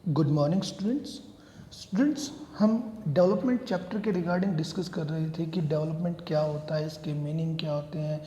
Good morning students. हम development chapter के regarding discuss कर रहे थे कि डेवलपमेंट क्या होता है, इसके मीनिंग क्या होते हैं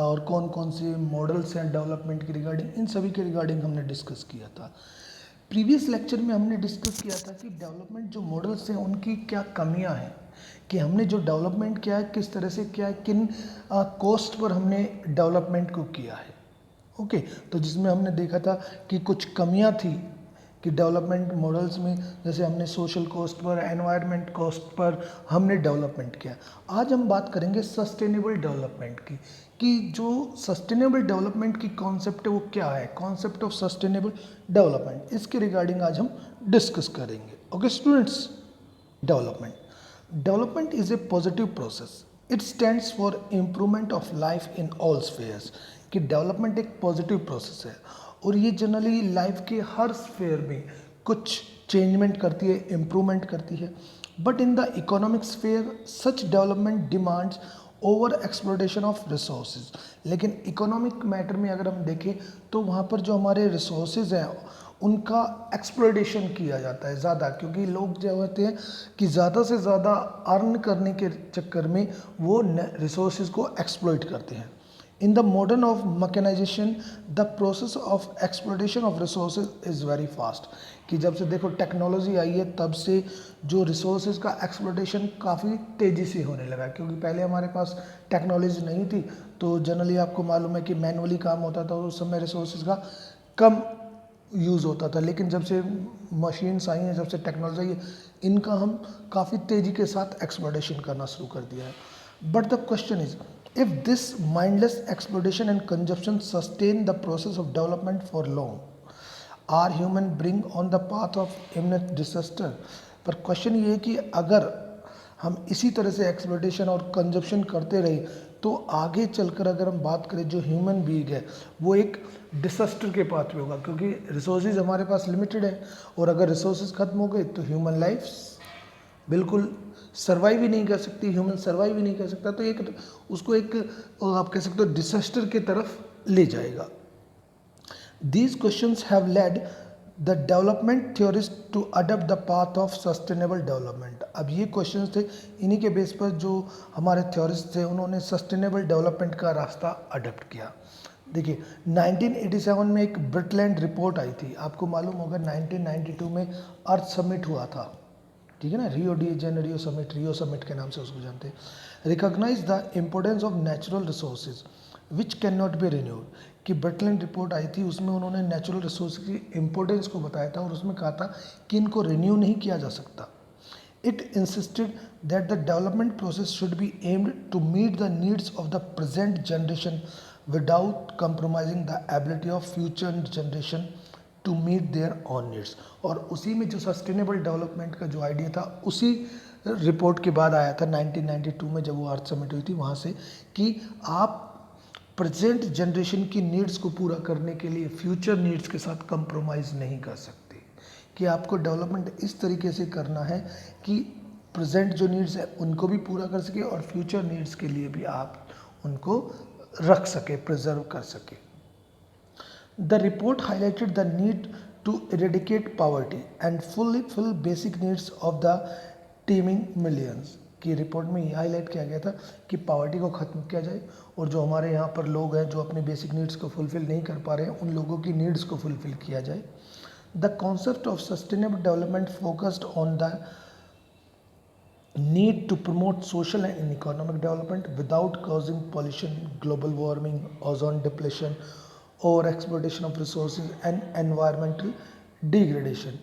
और कौन कौन से मॉडल्स हैं डेवलपमेंट के रिगार्डिंग। इन सभी के रिगार्डिंग हमने डिस्कस किया था। प्रीवियस लेक्चर में हमने डिस्कस किया था कि डेवलपमेंट जो मॉडल्स हैं उनकी क्या कमियां हैं, कि हमने जो डेवलपमेंट किया है किस तरह से किया है, किन कॉस्ट पर हमने डेवलपमेंट को किया है। ओके, तो जिसमें हमने देखा था कि कुछ कमियां थी कि डेवलपमेंट मॉडल्स में, जैसे हमने social cost per, environment cost per हमने डेवलपमेंट किया। आज हम बात करेंगे सस्टेनेबल डेवलपमेंट की, कि जो सस्टेनेबल डेवलपमेंट की कॉन्सेप्ट है वो क्या है, कॉन्सेप्ट ऑफ सस्टेनेबल डेवलपमेंट, इसके रिगार्डिंग आज हम डिस्कस करेंगे। Okay students, development is a positive process. It stands for improvement of life in all spheres. कि डेवलपमेंट एक पॉजिटिव प्रोसेस है और ये जनरली लाइफ के हर स्फेयर में कुछ चेंजमेंट करती है, इम्प्रूवमेंट करती है। But in the economic sphere such development demands over exploitation of resources. लेकिन इकोनॉमिक मैटर में अगर हम देखें तो वहाँ पर जो हमारे रिसोर्सेज हैं उनका एक्सप्लोटेशन किया जाता है ज़्यादा, क्योंकि लोग जो होते हैं कि ज़्यादा से ज़्यादा अर्न करने के चक्कर में वो रिसोर्सेज को एक्सप्लोइट करते हैं। In the modern of mechanization, the process of exploitation of resources is very fast। कि जब से देखो टेक्नोलॉजी आई है तब से जो रिसोर्सेज का एक्सप्लोइटेशन काफ़ी तेज़ी से होने लगा है, क्योंकि पहले हमारे पास टेक्नोलॉजी नहीं थी तो जनरली आपको मालूम है कि मैनुअली काम होता था और उस समय रिसोर्सेज का कम यूज़ होता था। लेकिन जब से मशीन्स आई हैं, जब से टेक्नोलॉजी आई है, इनका हम काफ़ी तेज़ी के साथ एक्सप्लोइटेशन करना शुरू कर दिया है। But the question is, if this mindless exploitation and consumption sustain the process of development for long, are human bring on the path of imminent disaster। पर क्वेश्चन ये है कि अगर हम इसी तरह से एक्सप्लोइटेशन और कंजप्शन करते रहे तो आगे चलकर अगर हम बात करें जो ह्यूमन बीइंग है वो एक डिसास्टर के पाथ में होगा, क्योंकि रिसोर्सेज हमारे पास लिमिटेड है और अगर रिसोर्सेज खत्म हो गए तो ह्यूमन लाइफ बिल्कुल सर्वाइव ही नहीं कर सकती, ह्यूमन सर्वाइव ही नहीं कर सकता। तो एक उसको एक आप कह सकते हो डिसास्टर की तरफ ले जाएगा। These questions have led the development theorist to adopt the path of sustainable development. अब ये क्वेश्चंस थे, इन्हीं के बेस पर जो हमारे थ्योरिस्ट थे उन्होंने सस्टेनेबल डेवलपमेंट का रास्ता अडॉप्ट किया। देखिए 1987 में एक ब्रिटलैंड रिपोर्ट आई थी, आपको मालूम होगा 1992 में अर्थ समिट हुआ था, ठीक है ना, Rio de Janeiro summit, Rio summit के नाम से उसको जानते हैं। Recognise the importance of natural resources which can not be renewed. कि ब्रिटलैंड रिपोर्ट आई थी, उसमें उन्होंने नेचुरल रिसोर्स की इम्पोर्टेंस को बताया था और उसमें कहा था कि इनको रिन्यू नहीं किया जा सकता। It insisted that the development process should be aimed to meet the needs of the present generation without compromising the ability of future generation to meet their own needs। और उसी में जो सस्टेनेबल डेवलपमेंट का जो idea था उसी report के बाद आया था 1992 में जब वो अर्थ समिट हुई थी वहाँ से, कि आप प्रेजेंट जनरेशन की नीड्स को पूरा करने के लिए फ्यूचर नीड्स के साथ कंप्रोमाइज़ नहीं कर सकते, कि आपको डेवलपमेंट इस तरीके से करना है कि प्रेजेंट जो नीड्स है उनको भी पूरा कर सके और फ्यूचर नीड्स के लिए भी आप उनको रख सके, प्रिजर्व कर सके। The report highlighted the need to eradicate poverty and full basic needs of the teeming millions. की रिपोर्ट में ये हाईलाइट किया गया था कि पॉवर्टी को ख़त्म किया जाए और जो हमारे यहाँ पर लोग हैं जो अपने बेसिक नीड्स को फुलफ़िल नहीं कर पा रहे हैं उन लोगों की नीड्स को फुलफ़िल किया जाए। The concept of sustainable development focused on the need to promote social and economic development without causing pollution, global warming, ozone depletion, overexploitation of resources and environmental degradation।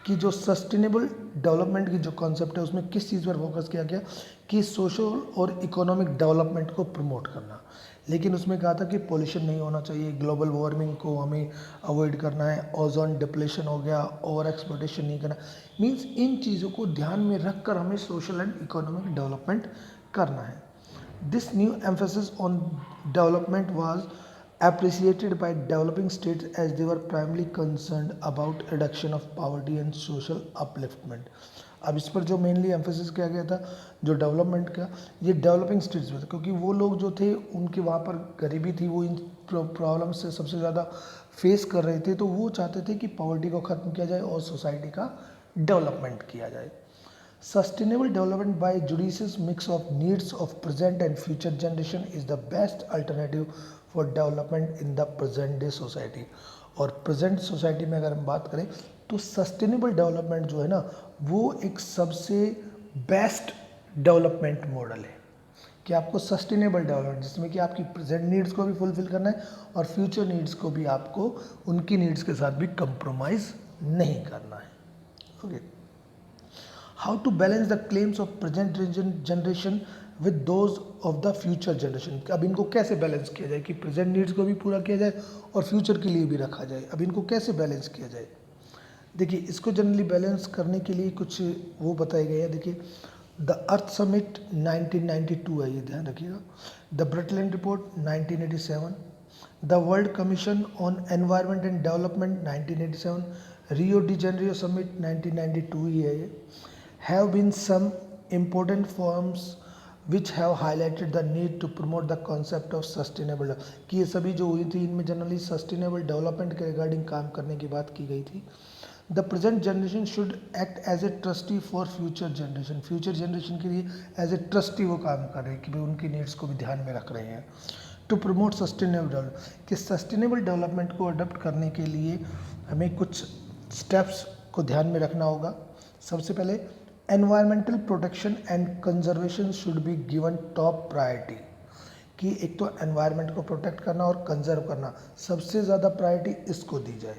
कि जो सस्टेनेबल डेवलपमेंट की जो concept है उसमें किस चीज़ पर focus किया गया कि सोशल और इकोनॉमिक डेवलपमेंट को प्रमोट करना। लेकिन उसमें कहा था कि पोल्यूशन नहीं होना चाहिए, ग्लोबल वार्मिंग को हमें अवॉइड करना है, ओजोन डिप्लेशन हो गया, ओवर एक्सप्लोइटेशन नहीं करना। मीन्स इन चीज़ों को ध्यान में रख कर हमें सोशल एंड इकोनॉमिक डेवलपमेंट करना है। This new emphasis on development was appreciated by developing states as they were primarily concerned about reduction of poverty and social upliftment। अब इस पर जो मेनली एम्फेसिस किया गया था जो डेवलपमेंट का, ये डेवलपिंग स्टेट्स में था, क्योंकि वो लोग जो थे उनके वहाँ पर गरीबी थी, वो इन प्रॉब्लम से सबसे ज़्यादा फेस कर रहे थे, तो वो चाहते थे कि पॉवर्टी को ख़त्म किया जाए और सोसाइटी का डेवलपमेंट किया जाए। Sustainable development by judicious mix of needs of present and future generation is the best alternative for development in the present day society। और प्रेजेंट सोसाइटी में अगर हम बात करें तो सस्टेनेबल डेवलपमेंट जो है ना, वो एक सबसे बेस्ट डेवलपमेंट मॉडल है कि आपको सस्टेनेबल डेवलपमेंट जिसमें कि आपकी प्रेजेंट नीड्स को भी फुलफिल करना है और फ्यूचर नीड्स को भी आपको उनकी नीड्स के साथ भी कंप्रोमाइज़ नहीं करना है। Okay, how to balance the claims of present generation with those of the future generation. अब इनको कैसे बैलेंस किया जाए कि प्रेजेंट नीड्स को भी पूरा किया जाए और फ्यूचर के लिए भी रखा जाए। अब इनको कैसे बैलेंस किया जाए, देखिए इसको जनरली बैलेंस करने के लिए कुछ वो बताए गए हैं। देखिए द अर्थ समिट 1992 है, ये ध्यान रखिएगा। The Brundtland report 1987, the world commission on environment and development 1987, Rio de Janeiro summit 1992 ही है ये। Have been some important forums which have highlighted the need to promote the concept of sustainable, कि ये सभी जो हुई थी इनमें जनरली सस्टेनेबल डेवलपमेंट के रिगार्डिंग काम करने की बात की गई थी। The present generation should act as a trustee for future generation, future generation के लिए एज ए ट्रस्टी वो काम कर रहे हैं कि भाई उनकी नीड्स को भी ध्यान में रख रहे हैं। टू प्रमोट सस्टेनेबल डेवलपमेंट, कि सस्टेनेबल डेवलपमेंट को अडॉप्ट करने के लिए हमें कुछ स्टेप्स को ध्यान में रखना होगा। सबसे पहले environmental protection and conservation should be given top priority, कि एक तो एनवायरनमेंट को प्रोटेक्ट करना और कंजर्व करना सबसे ज़्यादा प्रायोरिटी इसको दी जाए।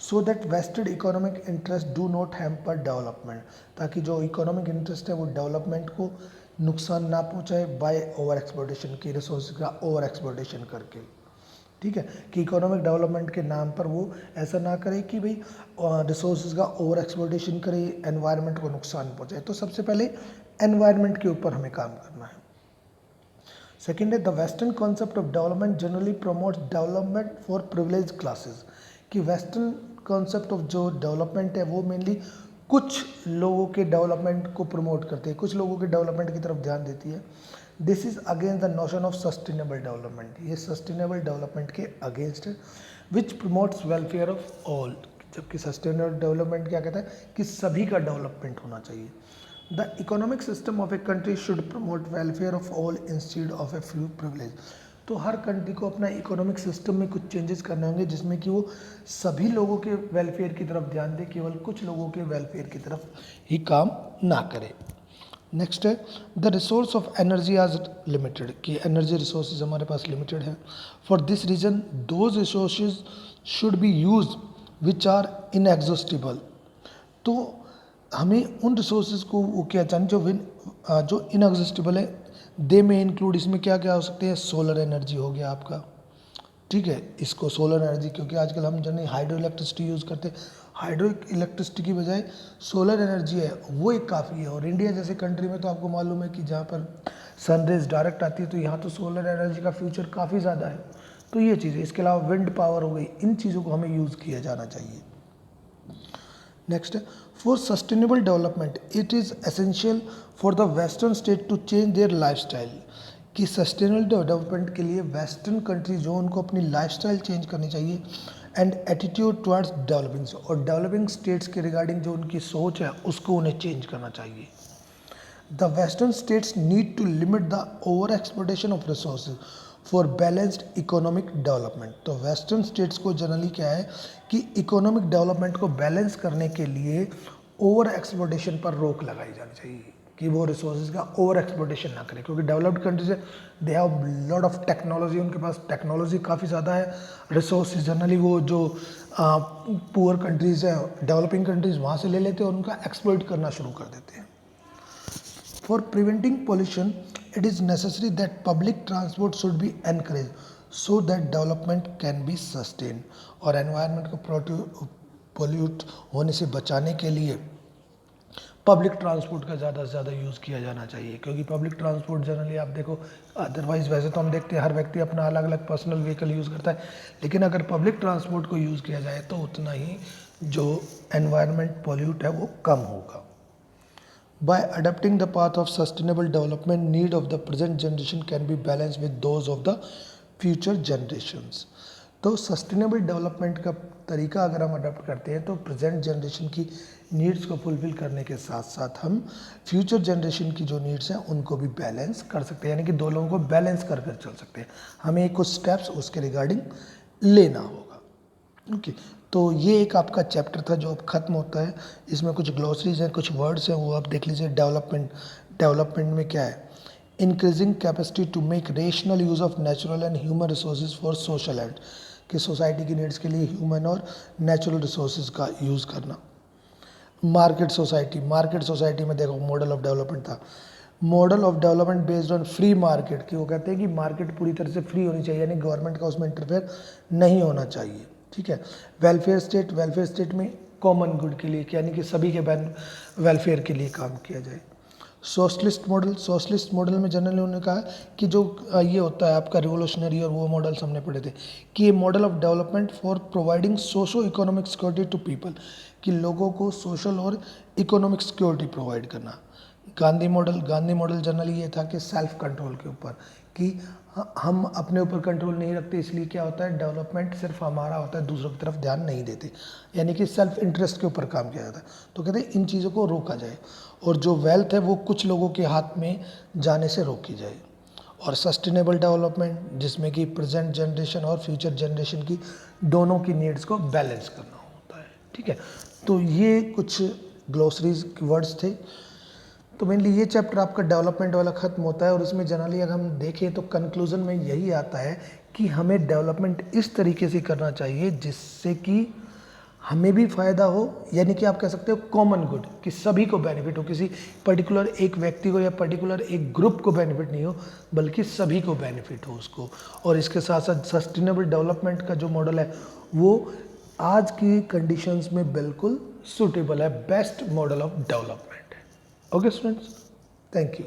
So that vested economic interest do not hamper development, ताकि जो इकोनॉमिक इंटरेस्ट है वो डेवलपमेंट को नुकसान ना पहुंचाए बाय ओवर एक्सप्लॉयटेशन, की रिसोर्स का ओवर एक्सप्लॉयटेशन करके। ठीक है, कि इकोनॉमिक डेवलपमेंट के नाम पर वो ऐसा ना करे कि भाई रिसोर्सेज का ओवर एक्सप्लॉयटेशन करे, एनवायरनमेंट को नुकसान पहुंचाए। तो सबसे पहले एनवायरनमेंट के ऊपर हमें काम करना है। सेकेंड है the western concept of development generally promotes development for privilege classes, कि वेस्टर्न कॉन्सेप्ट ऑफ जो डेवलपमेंट है वो मेनली कुछ लोगों के डेवलपमेंट को प्रमोट करती है, कुछ लोगों के डेवलपमेंट की तरफ ध्यान देती है। This is against the notion of sustainable development, ये सस्टेनेबल डेवलपमेंट के अगेंस्ट है। विच प्रमोट्स वेलफेयर ऑफ ऑल, जबकि सस्टेनेबल डेवलपमेंट क्या कहता है कि सभी का डेवलपमेंट होना चाहिए। The economic system of a country should promote welfare of all instead of a few privilege, तो हर कंट्री को अपना इकोनॉमिक सिस्टम में कुछ चेंजेस करने होंगे जिसमें कि वो सभी लोगों के वेलफेयर की तरफ ध्यान दे, केवल कुछ लोगों के वेलफेयर की तरफ ही काम ना करे। नेक्स्ट है द रिसोर्स ऑफ एनर्जी आज लिमिटेड, कि एनर्जी रिसोर्सेज हमारे पास लिमिटेड है। For this reason those resources should be use which are inexhaustible, तो हमें उन रिसोर्सेज को वो क्या चाहिए जो इनएग्जॉस्टिबल है। दे में इंक्लूड, इसमें क्या क्या हो सकते हैं, सोलर एनर्जी हो गया आपका, ठीक है, इसको सोलर एनर्जी, क्योंकि आजकल हम जनरली हाइड्रो इलेक्ट्रिसिटी यूज़ करते हैं, हाइड्रो इलेक्ट्रिसिटी की बजाय सोलर एनर्जी है वो एक काफ़ी है। और इंडिया जैसे कंट्री में तो आपको मालूम है कि जहाँ पर सनरेज डायरेक्ट आती है, तो यहाँ तो सोलर एनर्जी का फ्यूचर काफ़ी ज़्यादा है। तो ये चीज़ें, इसके अलावा विंड पावर हो गई, इन चीज़ों को हमें यूज़ किया जाना चाहिए। नेक्स्ट है for sustainable development it is essential for the western state to change their lifestyle, कि सस्टेनेबल डेवलपमेंट के लिए वेस्टर्न कंट्री जो उनको अपनी लाइफस्टाइल चेंज करनी चाहिए एंड एटीट्यूड टुवर्ड्स डेवलपिंग, और डेवलपिंग स्टेट्स के रिगार्डिंग जो उनकी सोच है उसको उन्हें चेंज करना चाहिए। The western states need to limit the over exploitation of resources for balanced economic development, तो वेस्टर्न स्टेट्स को जनरली क्या है कि इकोनॉमिक डेवलपमेंट को बैलेंस करने के लिए ओवर एक्सप्लोटेशन पर रोक लगाई जानी चाहिए, कि वो रिसोर्सेज का ओवर एक्सप्लोटेशन ना करें। क्योंकि डेवलप्ड कंट्रीज है, they have lot of technology, उनके पास टेक्नोलॉजी काफ़ी ज़्यादा है। रिसोर्सेज जनरली वो जो पुअर कंट्रीज़ हैं, डेवलपिंग कंट्रीज़ वहाँ से ले लेते हैं और उनका एक्सप्लोइट करना शुरू कर देते हैं। For preventing pollution it is necessary that public transport should be encourage so that development can be sustain, और एनवायरनमेंट को पोल्यूट होने से बचाने के लिए पब्लिक ट्रांसपोर्ट का ज़्यादा से ज़्यादा यूज़ किया जाना चाहिए। क्योंकि पब्लिक ट्रांसपोर्ट जनरली आप देखो, अदरवाइज़ वैसे तो हम देखते हैं हर व्यक्ति अपना अलग अलग पर्सनल व्हीकल यूज़ करता है, लेकिन अगर पब्लिक ट्रांसपोर्ट को यूज़ किया जाए तो उतना ही जो एनवायरनमेंट पॉल्यूट है वो कम होगा। By adopting the path of sustainable development, need of the present generation can be balanced with those of the future generations. तो सस्टेनेबल डेवलपमेंट का तरीका अगर हम अडॉप्ट करते हैं तो प्रेजेंट जनरेशन की नीड्स को फुलफिल करने के साथ साथ हम फ्यूचर जनरेशन की जो नीड्स हैं उनको भी बैलेंस कर सकते हैं, यानी कि दोनों को बैलेंस कर कर चल सकते हैं। हमें कुछ स्टेप्स उसके रिगार्डिंग लेना होगा। ओके, तो ये एक आपका चैप्टर था जो अब खत्म होता है। इसमें कुछ ग्लॉसरीज हैं, कुछ वर्ड्स हैं, वो आप देख लीजिए। डेवलपमेंट में क्या है? Increasing capacity to make rational use of natural and human resources for social end, कि सोसाइटी की नीड्स के लिए ह्यूमन और नेचुरल रिसोर्सेज का यूज़ करना। मार्केट सोसाइटी में देखो मॉडल ऑफ डेवलपमेंट था, model of development based on free market, कि वो कहते हैं कि मार्केट पूरी तरह से फ्री होनी चाहिए, यानी गवर्नमेंट का उसमें इंटरफेयर नहीं होना चाहिए। ठीक है। वेलफेयर स्टेट में कॉमन गुड के लिए, यानी कि सभी के वेलफेयर के लिए काम किया जाए। सोशलिस्ट मॉडल में जनरली उन्होंने कहा कि जो ये होता है आपका रिवोल्यूशनरी और वो मॉडल्स हमने पढ़े थे, कि ये model of development for providing socio economic security to people, कि लोगों को सोशल और इकोनॉमिक सिक्योरिटी प्रोवाइड करना। गांधी मॉडल जनरली ये था कि सेल्फ कंट्रोल के ऊपर, कि हम अपने ऊपर कंट्रोल नहीं रखते, इसलिए क्या होता है डेवलपमेंट सिर्फ हमारा होता है, दूसरों की तरफ ध्यान नहीं देते, यानी कि सेल्फ इंटरेस्ट के ऊपर काम किया जाता है। तो कहते हैं इन चीज़ों को रोका जाए और जो वेल्थ है वो कुछ लोगों के हाथ में जाने से रोकी जाए। और सस्टेनेबल डेवलपमेंट जिसमें कि प्रेजेंट जनरेशन और फ्यूचर जनरेशन की दोनों की नीड्स को बैलेंस करना होता है। ठीक है, तो ये कुछ ग्लोसरीज वर्ड्स थे। तो मेनली ये चैप्टर आपका डेवलपमेंट वाला खत्म होता है और इसमें जनरली अगर हम देखें तो कंक्लूजन में यही आता है कि हमें डेवलपमेंट इस तरीके से करना चाहिए जिससे कि हमें भी फ़ायदा हो, यानी कि आप कह सकते हो कॉमन गुड, कि सभी को बेनिफिट हो, किसी पर्टिकुलर एक व्यक्ति को या पर्टिकुलर एक ग्रुप को बेनिफिट नहीं हो, बल्कि सभी को बेनिफिट हो उसको। और इसके साथ साथ सस्टेनेबल डेवलपमेंट का जो मॉडल है वो आज की कंडीशंस में बिल्कुल सूटेबल है, बेस्ट मॉडल ऑफ डेवलपमेंट है। Okay students, thank you.